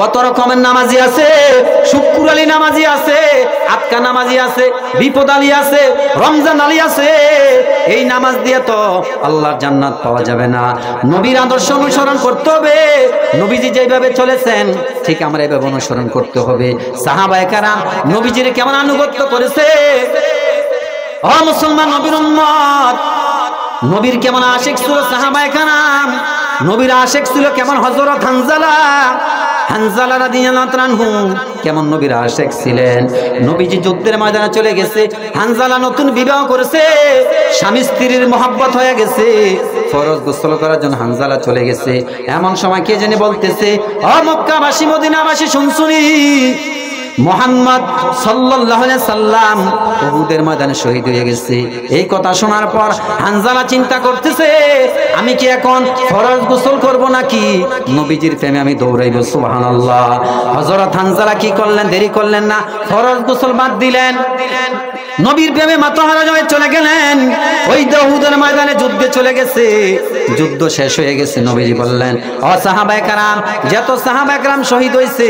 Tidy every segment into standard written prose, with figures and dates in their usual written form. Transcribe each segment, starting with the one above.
কত রকমের নামাজি আছে, শুক্র আলী নামাজি আছে, আটকা নামাজি আছে, বিপদ আলী আছে, রমজান আলী আছে। এই নামাজ দিয়ে তো আল্লাহর জান্নাত পাওয়া যাবে না। নবীর আদর্শ অনুসরণ করতে হবে। নবীজি যেভাবে চলেছেন ঠিক আমরা এভাবে অনুসরণ করতে হবে। সাহাবায়ে কেরাম নবীজির কেমন আনুগত্য করেছে। ও মুসলমান নবীর উম্মত, নবীর কেমন আশিক ছিল সাহাবায়ে কেরাম। নবীর আশিক ছিল কেমন হযরত হানজালা রাদিয়াল্লাহু তাআলা আনহু কেমন নবীর আশিক ছিলেন। নবীজি যুদ্ধের ময়দানে চলে গেছে, হানজালা নতুন বিবাহ করেছে, স্বামী স্ত্রীর মহব্বত হয়ে গেছে, ফরজ গোসল করার জন্য হানজালা চলে গেছে। এমন সময় কে জানি বলতেছে, ও মক্কাবাসী মদিনাবাসী শুনছুনি, মুহাম্মদ সাল্লাল্লাহু আলাইহি সাল্লাম উহুদের ময়দানে শহীদ হয়ে গেছে। এই কথা শোনার পর হানজালা চিন্তা করতেছে, আমি কি এখন ফরজ গোসল করব নাকি নবীজির প্রেমে আমি দৌড়াইব? সুবহানাল্লাহ। হযরত হানজালা কি করলেন? দেরি করলেন না, ফরজ গোসল বাদ দিলেন, নবীর প্রেমে মাতাহারা হয়ে চলে গেলেন। ওই উহুদের ময়দানে যুদ্ধে চলে গেছে। যুদ্ধ শেষ হয়ে গেছে। নবীজি বললেন, ও সাহাবায়ে কেরাম, যত সাহাবায়ে কেরাম শহীদ হয়েছে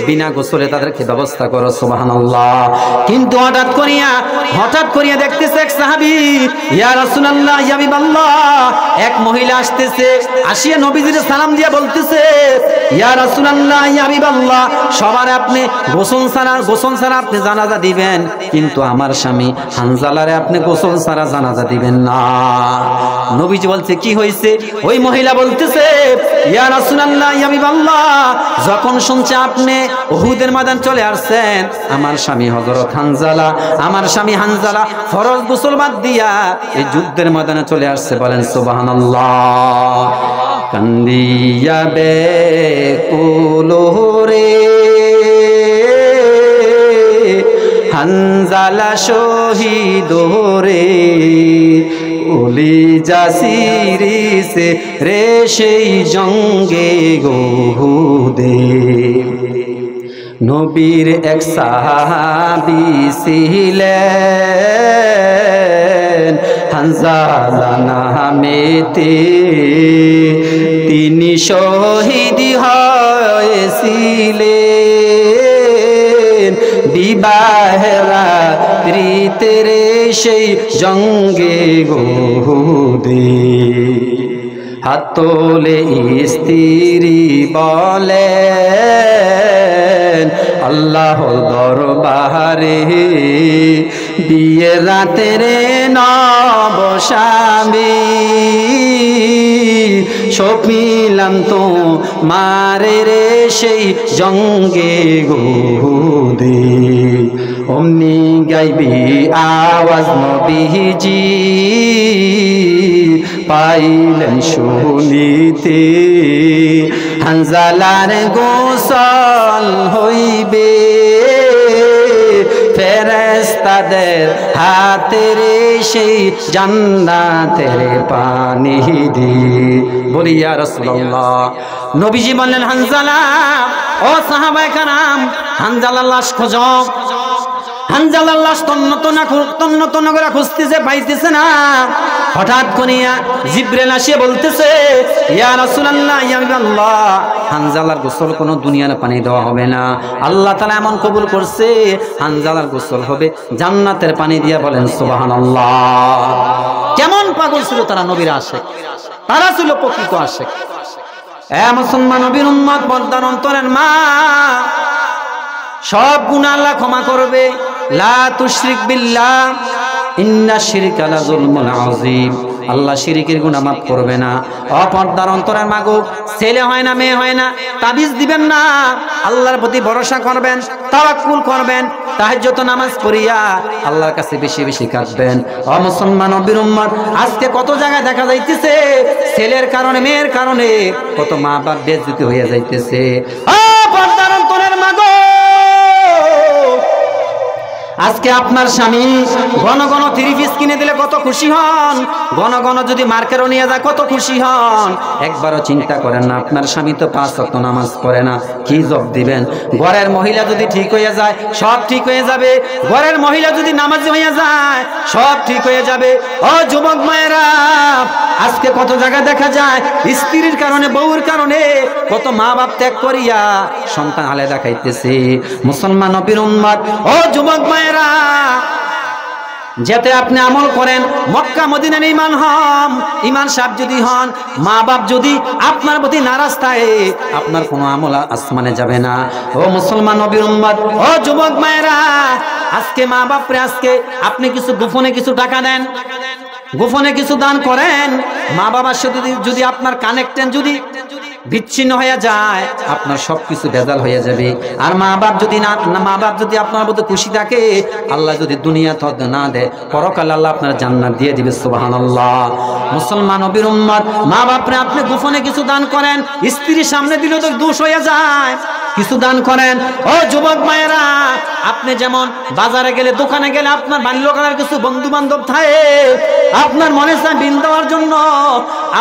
বিনা গোসলে তাদেরকে ব্যবস্থা করো। সুবহানাল্লাহ। কিন্তু হঠাৎ করিয়া দেখতেছে এক সাহাবী, ইয়া রাসূলুল্লাহ, ইয়া হাবিবাল্লাহ, এক মহিলা আসতেছে, আসিয়া নবীজির সালাম দিয়া বলতেছে, ইয়া রাসূলুল্লাহ, ইয়া হাবিবাল্লাহ, সবার আপনি গোসল ছাড়া আপনি জানাজা দিবেন, কিন্তু আমার স্বামী হানজালারে আপনি গোসল ছাড়া জানাজা দিবেন না। নবীজি বলছে, কি হয়েছে? ওই মহিলা বলতেছে, ইয়া রাসূলুল্লাহ, ইয়া হাবিবাল্লাহ, যখন শুনছে আপনি উহুদের ময়দান চলে আসছেন, আমার স্বামী হানজালা ফরজ গোসল বাদ দিয়া এই যুদ্ধের ময়দানে চলে আসছে। বলেন সুবহানাল্লাহ। কান্দিয়া বেকুলরে হানজালা শহীদ রে, ওলি জাসিরিসে রে সেই জঙ্গে উহুদে। নবীর এক সাহাবী ছিলেন হানজালা নামেতে, তিনি শহীদ হয়েছিলেন বিবাহের রাত্রিতে রে সেই জঙ্গে উহুদে। হাত তোলে স্ত্রী বলেন, আল্লাহর দরবারে বিয়ে রাতে রে নব স্বামী, সপিলাম তো মারে রে সেই জঙ্গে উহুদে। অমনি গাইবি আওয়াজ নবীজি পাইলেন শুনিতে, হানজালার গোসল হইবে ফেরেশতাদের হাতে রে সেই জান্নাতের পানি দি। বলি ইয়া রাসূলুল্লাহ। নবীজি বললেন, হানজালা, ও সাহাবায়ে কেরাম, হানজালার লাশ খোঁজো। হানজালার লাশ তন্ন করে খুঁজতেছে, পাইতেছে না। হঠাৎ করিয়া জিবরাইল আসিয়া বলতেছে, ইয়া রাসূলুল্লাহ, ইয়া হাবিবাল্লাহ, হানজালার গোসল কোনো দুনিয়ার পানি দেওয়া হবে না। আল্লাহ তাআলা এমন কবুল করছে, হানজালার গোসল হবে জান্নাতের পানি দিয়া। বলেন সুবহানাল্লাহ। কেমন পাগল ছিল তারা নবীর আশিক, তারা ছিল প্রকৃত আশিক। এ মুসলমান নবীর উম্মত, পর্দার অন্তরের মা, সব গুনাহ আল্লাহ ক্ষমা করবে। লা তুশরিক বিল্লাহ ইন্না শিরকা লাযুলমুন আযীম। আল্লাহ শিরকের গুনাহ মাফ করবে না। অপর্দার অন্তরের মাগো, ছেলে হয় না, মেয়ে হয় না, তাবিজ দিবেন না। আল্লাহর প্রতি ভরসা করবেন, তাওয়াক্কুল করবেন, তাহাজ্জুদ নামাজ পড়িয়া আল্লাহর কাছে বেশি বেশি কাঁদবেন। ও মুসলমান নবীর উম্মত, আজকে কত জায়গায় দেখা যাইতেছে ছেলের কারণে, মেয়ের কারণে কত মা বাপ বেইজ্জতি হয়ে যাইতেছে। ও পর্দার অন্তরের মাগো, আজকে আপনার স্বামী ঘন ঘন 3 পিস কিনে দিলে কত খুশি হন, ঘন ঘন যদি মার্কেটে নিয়ে যায় কত খুশি হন। একবারও চিন্তা করেন না আপনার স্বামী তো 5 ওয়াক্ত নামাজ পড়ে না, কি জব দিবেন? ঘরের মহিলা যদি ঠিক হয়ে যায় সব ঠিক হয়ে যাবে, ঘরের মহিলা যদি নামাজি হয়ে যায় সব ঠিক হয়ে যাবে। ও যুবক মায়েরা, আজকে কত জায়গায় দেখা যায় স্ত্রীর কারণে, বউর কারণে কত মা বাপ ত্যাগ করিয়া সন্তান আলাদা খাইতেছে। মুসলমান নবীর উম্মত, ও যুবক মায়েরা, যাতে আপনি আমল করেন, মক্কা মদিনার ঈমান হন, ঈমান সাহেব যদি হন, মা বাপ যদি আপনার প্রতি নারাজ থাকে, আপনার কোনো আমল আসমানে যাবে না। ও মুসলমান নবীর উম্মত, ও যুবক মায়েরা, আজকে মা বাপরে আজকে আপনি কিছু গোপনে কিছু টাকা দেন, গোপনে কিছু দান করেন, মা বাবার সাথে যদি আপনার কানেকশন যদি বিচ্ছিন্ন হয়ে যায় আপনার সবকিছু ভেজাল হয়ে যাবে। আর মা বাপ যদি আপনার প্রতি খুশি থাকে, আল্লাহ যদি দুনিয়া তো না দেয়, পরকালে আল্লাহ আপনার জান্নাত দিয়ে দিবে। সুবহানাল্লাহ। মুসলমান নবীর উম্মত, মা বাপরে আপনি গোপনে কিছু দান করেন, স্ত্রীর সামনে দিলে তো দোষ হয়ে যায়, কিছু দান করেন। ও যুবক মায়েরা, আপনি যেমন বাজারে গেলে, দোকানে গেলে আপনার বাল্যকালের কিছু বন্ধু বান্ধব থাকে, আপনার মনে চায় বিল দেওয়ার জন্য,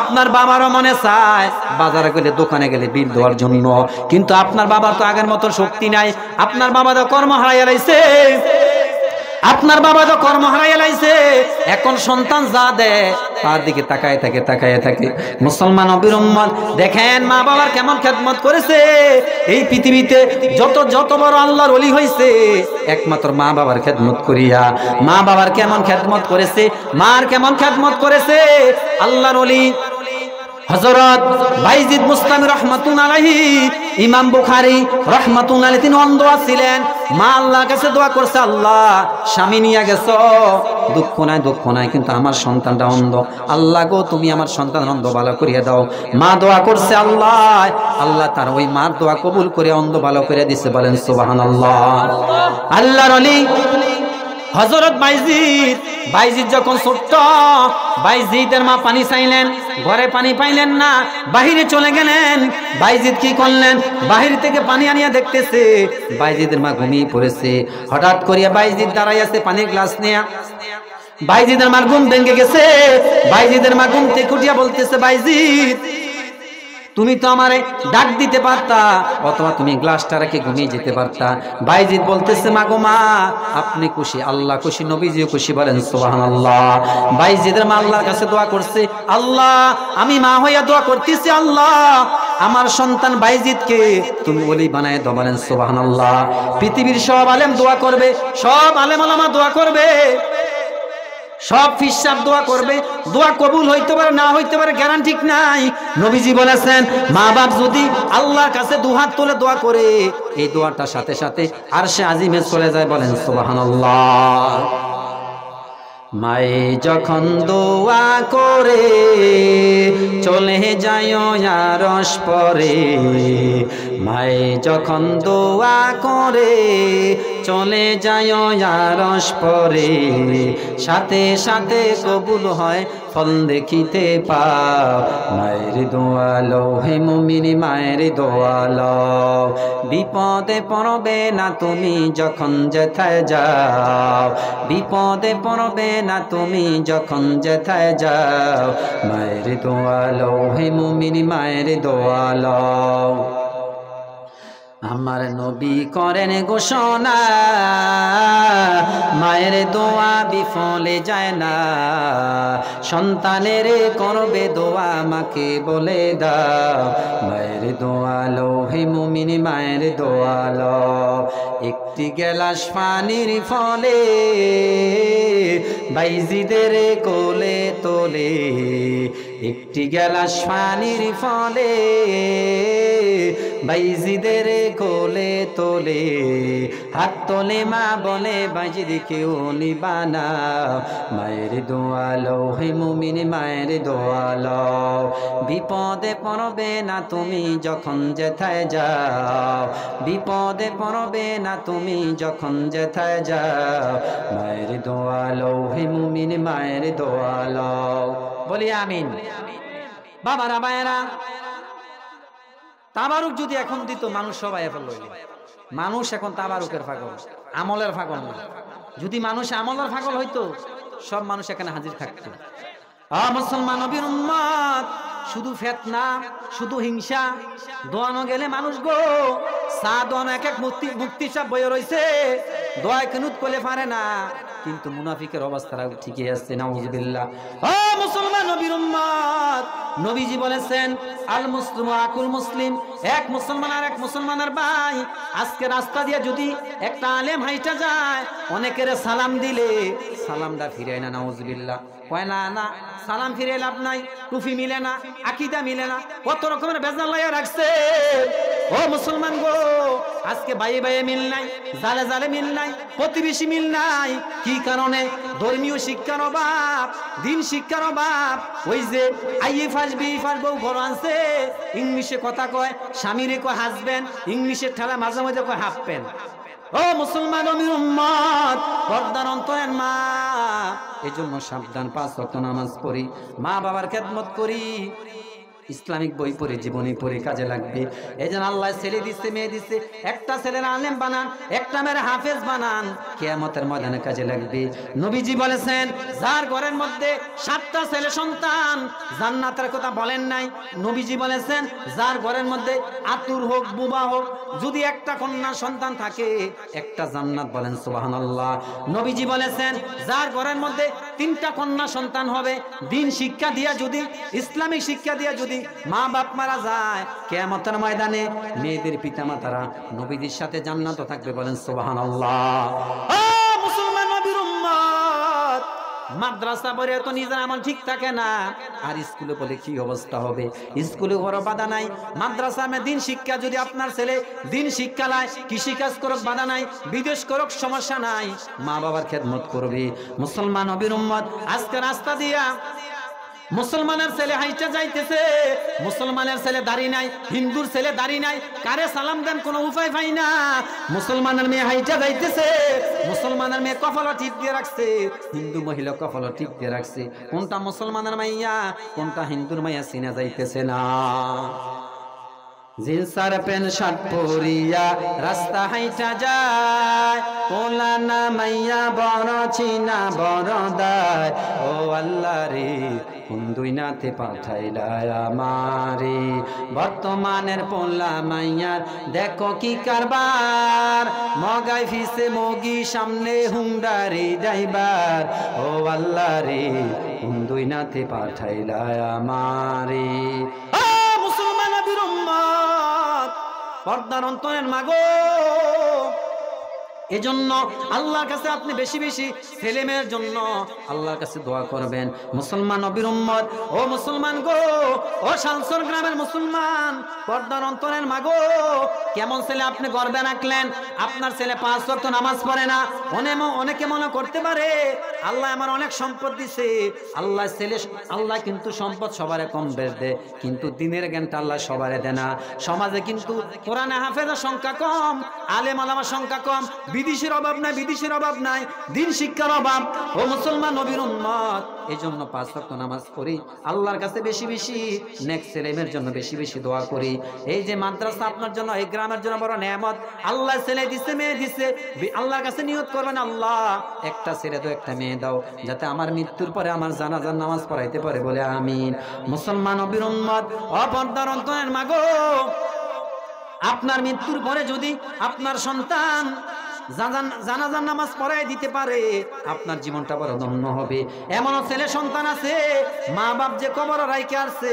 আপনার বাবারও মনে চায় বাজারে গেলে, দোকানে গেলে বিল দেওয়ার জন্য, কিন্তু আপনার বাবার তো আগের মতো শক্তি নাই, আপনার বাবা তো কর্ম হারাইয়া লাইছে, আপনার বাবা তো কর্ম হারাইয়া লাইছে, এখন সন্তান যা দেয় তার দিকে তাকায় থাকে। মুসলমান নবীর উম্মত, দেখেন মা বাবার কেমন খেদমত করেছে। এই পৃথিবীতে যত বড় আল্লাহর ওলি হইছে একমাত্র মা বাবার খেদমত করিয়া। মা বাবার কেমন খেদমত করেছে, মার কেমন খেদমত করেছে আল্লাহর ওলি হযরত বাইজিদ মুস্তামি রাহমাতুল্লাহি আলাইহি, ইমাম বুখারী রাহমাতুল্লাহি আলাইহি, তিনি অন্ধ ছিলেন। মা আল্লাহর কাছে দোয়া করছে, আল্লাহ স্বামী নিয়ে গেছো, দুঃখ নাই, কিন্তু আমার সন্তানটা অন্ধ, আল্লাহ গো তুমি আমার সন্তান অন্ধ ভালো করিয়ে দাও। মা দোয়া করছে, আল্লাহ তার ওই মার দোয়া কবুল করে অন্ধ ভালো করে দিছে। বলেন সুবহানাল্লাহ। আল্লাহর ওলি হযরত বাইজিদ যখন ছোট্ট, বাইজিদের মা পানি চাইলেন, ঘরে পানি পাইলেন না, বাহিরে চলে গেলেন। বাইজিদ কি করলেন, বাহির থেকে পানি আনিয়া দেখতেছে বাইজিদের মা ঘুমিয়ে পড়েছে। হঠাৎ করিয়া বাইজিদ দাঁড়াই আছে পানির গ্লাস নিয়ে, বাইজিদের মার ঘুম ভেঙে গেছে। বাইজিদের মা ঘুম থেকে উঠিয়া বলতেছে, বাইজিদ তুমি তো আমারে ডাক দিতে পারতা, অথবা তুমি গ্লাসটা রেখে ঘুমিয়ে যেতে পারতা। বাইজিদ বলতেছে, মা গো মা, আপনি খুশি, আল্লাহ খুশি, নবীজিও খুশি। বলেন সুবহানাল্লাহ। বাইজিদের মা আল্লাহর কাছে দোয়া করছে, আল্লাহ আমি মা হইয়া দোয়া করতেছি, আল্লাহ আমার সন্তান বাইজিদকে তুমি ওলি বানায় দাও। বলেন সুবহানাল্লাহ। পৃথিবীর সব আলেম দোয়া করবে, সব আলেম ওলামা দোয়া করবে, সব ফিসাব দোয়া করবে, দোয়া কবুল হইতে পারে না হইতে পারে গ্যারান্টি নাই। নবীজি বলেছেন, মা বাপ যদি আল্লাহর কাছে দুহাত তুলে দোয়া করে, এই দোয়াটার সাথে সাথে আরশে আজিমে চলে যায়। বলেন সুবহানাল্লাহ। মায়ে যখন দোয়া করে চলে যায় আরশ পরে, মায়ে যখন দোয়া করে চলে যায় আরশ পরে, সাথে সাথে কবুল হয় ফল দেখিতে পাও। মায়ের দোয়া লও হে মুমিন, মায়ের দোয়া লও, বিপদে পড়বে না তুমি যখন যেথায় যাও, বিপদে পড়বে না তুমি যখন যেথায় যাও। মায়ের দোয়া লও হে মুমিন, মায়ের দোয়া লও। আমার নবী করেন ঘোষণা, মায়ের দোয়া বিফলে যায় না, সন্তানের করবে দোয়া মাকে বলে দাও। মায়ের দোয়া লও হে মুমিন, মায়ের দোয়া লও। একটি গেলাস পানির ফলে বাইজিদের কোলে তোলে, একটি গেলাস পানির ফলে বাইজিদের কোলে তোলে, হাত তোলে মা বলে বাইজিদ কেউ নিবানা। মায়ের দোয়া লও হে মুমিন, মায়ের দোয়া লও, বিপদে পড়বে না তুমি যখন যেথায় যাও, বিপদে পড়বে না তুমি যখন যেথায় যাও। মায়ের দোয়া লও হে মুমিন, মায়ের দোয়া লও। বলি আমিন। বাবারা মায়েরা, তাবারুক যদি এখন দিত মানুষ সবাই এখন লইল। মানুষ এখন তাবারুকের পাগল, আমলের পাগল না। যদি মানুষ আমলের পাগল হইতো সব মানুষ এখানে হাজির থাকতো। মুসলমান নবীর উম্মত, শুধু ফিতনা, শুধু হিংসা, দোয়ানো গেলে মানুষ গো চা দোয়ানো এক এক মুক্তি সব বয়ে রয়েছে, দোয়া কেনুত করলে পারে না, কিন্তু মুনাফিকের অবস্থাটা ঠিকই আছে। নাউজুবিল্লাহ। মুসলমান নবীর উম্মত, নবীজি বলেছেন আল মুসলিম আকুল মুসলিম, এক মুসলমান আর এক মুসলমানের ভাই। আজকে রাস্তা দিয়ে যদি একটা আলেম হাইটা যায়, অনেকের সালাম দিলে সালামটা ফিরে না। নাউজুবিল্লাহ। কয় না না, সালাম ফিরে লাভ নাই, টুপি মিলে না, আকীদা মিলে না, কত রকমের বেজাল লাইয়া রাখছে। ও মুসলমান গো, আজকে বাইয়ে বাইয়ে মিল নাই, জালে জালে মিল নাই, প্রতিবেশী মিল নাই। কি কারণে? ধর্মীয় শিক্ষার অভাব, দিন শিক্ষার অভাব। ওই যে আইএ ফার্স্ট বি ফার্স্ট বউ ঘর আনছে, ইংলিশে কথা কয়, স্বামীরে কয় হাজবেন্ড, ইংলিশের ঠেলা মাঝে মাঝে কয় হাফ প্যান্ট। ও মুসলমান নবীর উম্মত, পর্দার অন্তরের মা, এজন্য সাবধান, 5 ওয়াক্ত নামাজ পড়ি, মা বাবার খেদমত করি, ইসলামিক বই পড়ে, জীবনী পড়ে কাজে লাগবে। এই জন্য আল্লাহ ছেলে দিচ্ছে, মেয়ে দিচ্ছে, একটা ছেলের আলেম বানান, একটা মেয়ের হাফেজ বানান, কিয়ামতের ময়দানে কাজে লাগবে। নবীজি বলেছেন যার ঘরের মধ্যে 7টা ছেলে সন্তান, জান্নাতের কথা বলেন নাই, নবীজি বলেছেন যার ঘরের মধ্যে আতুর হোক বুবা হোক, যদি একটা কন্যা সন্তান থাকে, একটা জান্নাত। বলেন সুবহানাল্লাহ। নবীজি বলেছেন যার ঘরের মধ্যে 3টা কন্যা সন্তান হবে, দিন শিক্ষা দিয়া যদি, ইসলামিক শিক্ষা দিয়া যদি মা বাপ মারা যায়, কিয়ামতের ময়দানে মেয়েদের পিতামাতারা নবীদের সাথে জান্নাতে থাকবে। বলেন সুবহানাল্লাহ। মুসলমান নবীর উম্মত, মাদ্রাসা পড়ে তো নিজের আমল ঠিক থাকে না, আর স্কুলে বলে কি অবস্থা হবে? স্কুলে বড় বাধা নাই, মাদ্রাসা মে দিন শিক্ষা, যদি আপনার ছেলে দিন শিক্ষা লায়, কৃষি কাজ করুক বাধা নাই, বিদেশ করুক সমস্যা নাই, মা বাবার খেদমত করবে। মুসলমান নবীর উম্মত, আজকে রাস্তা দিয়া মুসলমানের ছেলে হাইটা যাইতেছে, মুসলমানের ছেলে দাড়ি নাই, হিন্দুর ছেলে দাড়ি নাই, কারে সালাম দেন কোনো উপায় পাই না। মুসলমানের মেয়ে হাইটা যাইতেছে, মুসলমানের মেয়ে কপালও ঠিক দিয়ে রাখছে, হিন্দু মহিলা কপালও ঠিক দিয়ে রাখছে, কোনটা মুসলমানের মাইয়া কোনটা হিন্দুর মাইয়া চিনা যাইতেছে না। জিন্সার প্যান্ট শার্ট পরিয়া রাস্তা হাইটা যায়, পোলা না মাইয়া বড় চিনা বড় দায়। ও আল্লাহ রে, কোন দুই নাতে পাঠাইলা আমারে, বর্তমানের পোলা মাইয়ার দেখো কি কারবার, মগাই ফিসে মগি সামনে হুন্ডারি ড্রাইভার। ও আল্লাহ রে, কোন দুই নাতে পাঠাইলা আমারে। পর্দার অন্তরের মাগো, এজন্য আল্লাহর কাছে আপনি বেশি বেশি ছেলে মেয়ের জন্য আল্লাহর কাছে দোয়া করবেন। মুসলমান নবীর উম্মত, ও মুসলমান গো, ও শালসর গ্রামের মুসলমান, পর্দার অন্তরের মাগো, কেমন ছেলে আপনি গর্বে রাখলেন? আপনার ছেলে 5 ওয়াক্ত নামাজ পড়ে না। অনেকে মনে করতে পারে আল্লাহ আমার অনেক সম্পদ দিছে, আল্লাহ কিন্তু সম্পদ সবারে কম বেশ দেয়, কিন্তু দিনের জ্ঞানটা আল্লাহ সবারে দেয় না। সমাজে কিন্তু কোরআনে হাফেজের সংখ্যা কম, আলেম আলামার সংখ্যা কম, বিদেশের অভাব নাই, বিদেশের অভাব নাই, দিন শিক্ষার অভাব। ও মুসলমান নবীর উম্মত, এই জন্য 5 ওয়াক্ত নামাজ পড়ি, আল্লাহর কাছে বেশি বেশি নেক ছেলেমেয়ের জন্য বেশি বেশি দোয়া করি। এই যে মাদ্রাসা আপনার জন্য, এই গ্রামের জন্য বড় নেয়ামত, আল্লাহ ছেলে দিছে মেয়ে দিছে, আল্লাহর কাছে নিয়ত করবেন আল্লাহ একটা ছেলে দাও একটা মেয়ে দাও, যাতে আমার মৃত্যুর পরে আমার জানাজার নামাজ পড়াইতে পারে, বলে আমিন। মুসলমান নবীর উম্মত, অপর্দার অন্তরের মাগো, আপনার মৃত্যুর পরে যদি আপনার সন্তান জানাজার নামাজ পড়াই দিতে পারে, আপনার জীবনটা বড় ধন্য হবে। এমনও ছেলে সন্তান আছে, মা বাপ যে কবর রাইকে আসছে,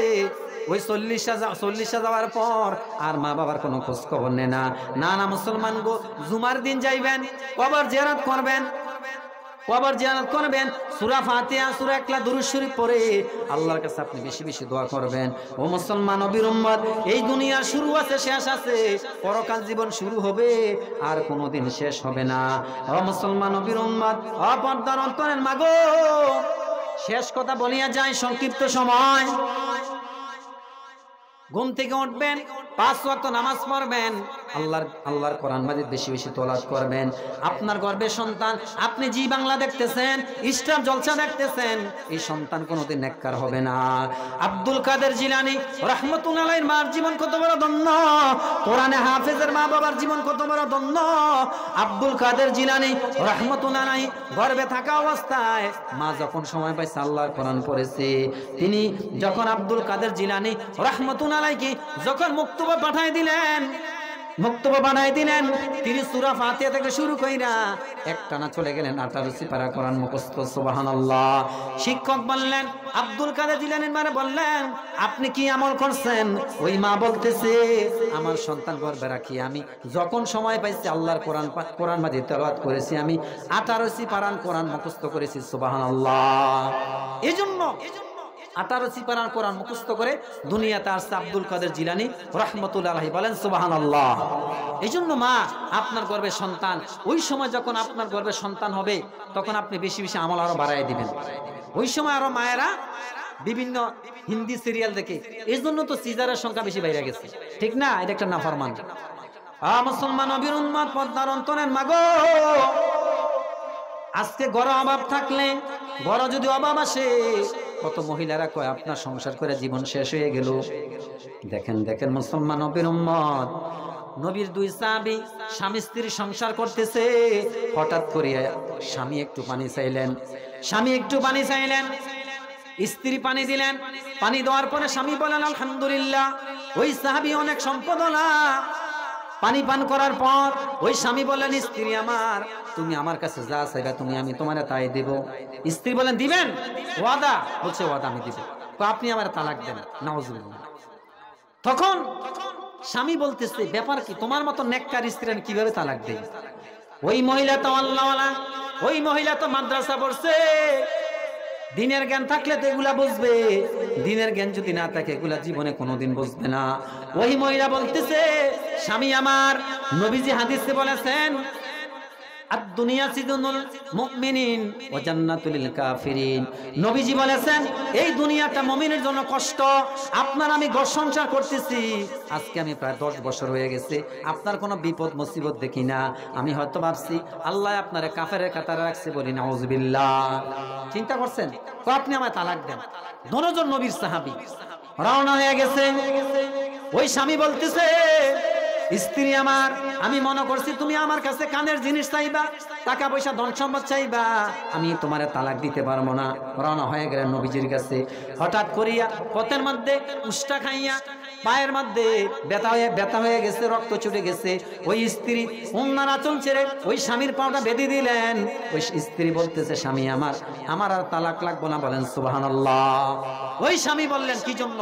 ওই 40 যাওয়ার পর আর মা বাবার কোনো খোঁজ খবর নেয় না। না না মুসলমান গো, জুমার দিন যাইবেন, কবর জিয়ারত করবেন, কবর জিয়ারত করবেন, সূরা ফাতিহা, সূরা ইখলাস, দুরূদ শরীফ পড়ে আল্লাহর কাছে আপনি বেশি বেশি দোয়া করবেন। ও মুসলমান নবীর উম্মত, এই দুনিয়া শুরু আছে শেষ আছে, পরকাল জীবন শুরু হবে আর কোনোদিন শেষ হবে না। ও মুসলমান নবীর উম্মত, অপর্দার অন্তরের মাগো, শেষ কথা বলিয়া যায় সংক্ষিপ্ত সময়। ঘুম থেকে উঠবেন, 5 ওয়াক্ত নামাজ পড়বেন, আল্লাহর কোরআন মাজিদ বেশি বেশি তেলাওয়াত করবেন। আপনার গর্ভে সন্তান, আপনি জি বাংলা দেখতেছেন, স্টার জলসা দেখতেছেন, এই সন্তান কোনোদিন নেককার হবে না। আব্দুল কাদের জিলানী রাহমাতুল্লাহ আলাইহির মার জীবন কত বড় ধন্য, কোরআনে হাফেজের মা বাবার জীবন কত বড় ধন্য। আব্দুল কাদের জিলানী রাহমাতুল্লাহ আলাইহি গর্ভে থাকা অবস্থায় মা যখন সময় পাইছে আল্লাহর কোরআন পড়েছে। তিনি যখন আব্দুল কাদের জিলানী রাহমাতুল্লাহ আলাইহি যখন মুক্তবা পাঠায় দিলেন, তিনি সূরা ফাতিহা থেকে শুরু কইরা একটানা চলে গেলেন 18 পারা কোরআন মুখস্থ। সুবহানাল্লাহ। শিক্ষক বললেন, আব্দুল কাদের জিলানীর মারে বললেন, আপনি কি আমল করছেন? ওই মা বলতেছে, আমার সন্তান গর্ভে রাখি আমি যখন সময় পাইছি আল্লাহর কোরআন মাজিদ তেলাওয়াত করেছি, আমি 18 পারা কোরআন মুখস্থ করেছি। সুবহানাল্লাহ। এজন্য 18 পারা কোরআন মুখস্থ করে দুনিয়াতে আসছে আব্দুল কাদের জিলানী রাহমাতুল্লাহ আলাইহি। বলেন সুবহানাল্লাহ। এইজন্য মা, আপনার গর্ভে সন্তান, ওই সময় যখন আপনার গর্ভে সন্তান হবে তখন আপনি বেশি বেশি আমল আরো বাড়ায় দিবেন। ওই সময় আরো মায়েরা বিভিন্ন হিন্দি সিরিয়াল দেখে, এই জন্য তো সিজারের সংখ্যা বেশি বাইরে গেছে, ঠিক না? এটা একটা নাফরমান। মুসলমান নবীর উম্মত, পর্দার অন্তরের মাগো, আজকে গড় অভাব থাকলে, গড় যদি অভাব আসে, কত মহিলারা কয় আপনার সংসার করে জীবন শেষ হয়ে গেল। দেখেন মুসলমান নবীর উম্মত, নবীর 2 সাহাবী স্বামী স্ত্রী সংসার করতেছে, হঠাৎ করে স্বামী একটু পানি চাইলেন, স্ত্রী পানি দিলেন। পানি দেওয়ার পরে স্বামী বলেন আলহামদুলিল্লাহ। ওই সাহাবী অনেক সম্পদওয়ালা। পানি পান করার পর ওই স্বামী বলেন, স্ত্রী আমার, তুমি আমার কাছে যা চাইবা আমি তোমারে তাই দেব। স্ত্রী বলেন, দিবেন? ওয়াদা? বলছে ওয়াদা আমি দিব। তো আপনি আমার তালাক দেন। নাউজুবিল্লাহ। তখন স্বামী বলতেছে, ব্যাপার কি? তোমার মতো নেককার স্ত্রী আমি কিভাবে তালাক দেই? ওই মহিলা তো আল্লাহওয়ালা, ওই মহিলা তো মাদ্রাসা পড়ছে, দিনের জ্ঞান থাকলে তো এগুলা বুঝবে, দিনের জ্ঞান যদি না থাকে এগুলা জীবনে কোনোদিন বুঝবে না। ওই মহিলা বলতেছে, স্বামী আমার, নবীজি হাদিসে বলেছেন, আদ-দুনিয়া সিজনুল মুমিনিন ওয়া জান্নাতুল লিল কাফিরিন। নবীজি বলেছেন, এই দুনিয়াটা মুমিনের জন্য কষ্ট। আপনার আমি ঘর সংসার করতেছি, আজকে আমি প্রায় 10 বছর হয়ে গেছে, আপনার কোনো বিপদ মুসিবত দেখি না। আমি হয়তো ভাবছি আল্লাহ আপনারে কাফেরের কাতারে রাখছে, বলি নাউজুবিল্লাহ। চিন্তা করছেন? তো আপনি আমায় তালাক দেন। দুজন নবীর সাহাবী রওনা হয়ে গেছে। ওই স্বামী বলতেছে, স্ত্রী আমার, আমি মনে করছি তুমি আমার কাছে কানের জিনিস চাইবা, টাকা পয়সা ধন সম্পদ চাইবা, আমি তোমারে তালাক দিতে পারবো না। রওনা হয়ে গেলেন নবীজির কাছে। হঠাৎ করিয়া পথের মধ্যে উষ্টা খাইয়া পায়ের মধ্যে ব্যথা হয়ে গেছে, রক্ত ছুটে গেছে। ওই স্ত্রী ওনার আঁচল ছেড়ে ওই স্বামীর পাওটা বেঁধে দিলেন। ওই স্ত্রী বলতেছে, স্বামী আমার আর তালাক লাগবো না। বলেন সুবহানাল্লাহ। ওই স্বামী বললেন, কি জন্য?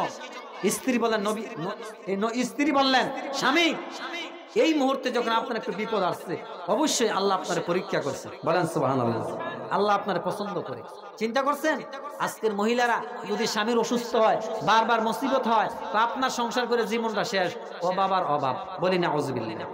স্ত্রী বললেন, স্ত্রী বললেন, স্বামী, এই মুহূর্তে যখন আপনার একটু বিপদ আসছে, অবশ্যই আল্লাহ আপনার পরীক্ষা করছে। বলেন সুবহানাল্লাহ। আল্লাহ আপনার পছন্দ করে। চিন্তা করছেন, আজকের মহিলারা যদি স্বামীর অসুস্থ হয়, বারবার মুসিবত হয়, তো আপনার সংসার করে জীবনটা শেষ, অভাব আর অভাব। বলি নাউজুবিল্লাহ।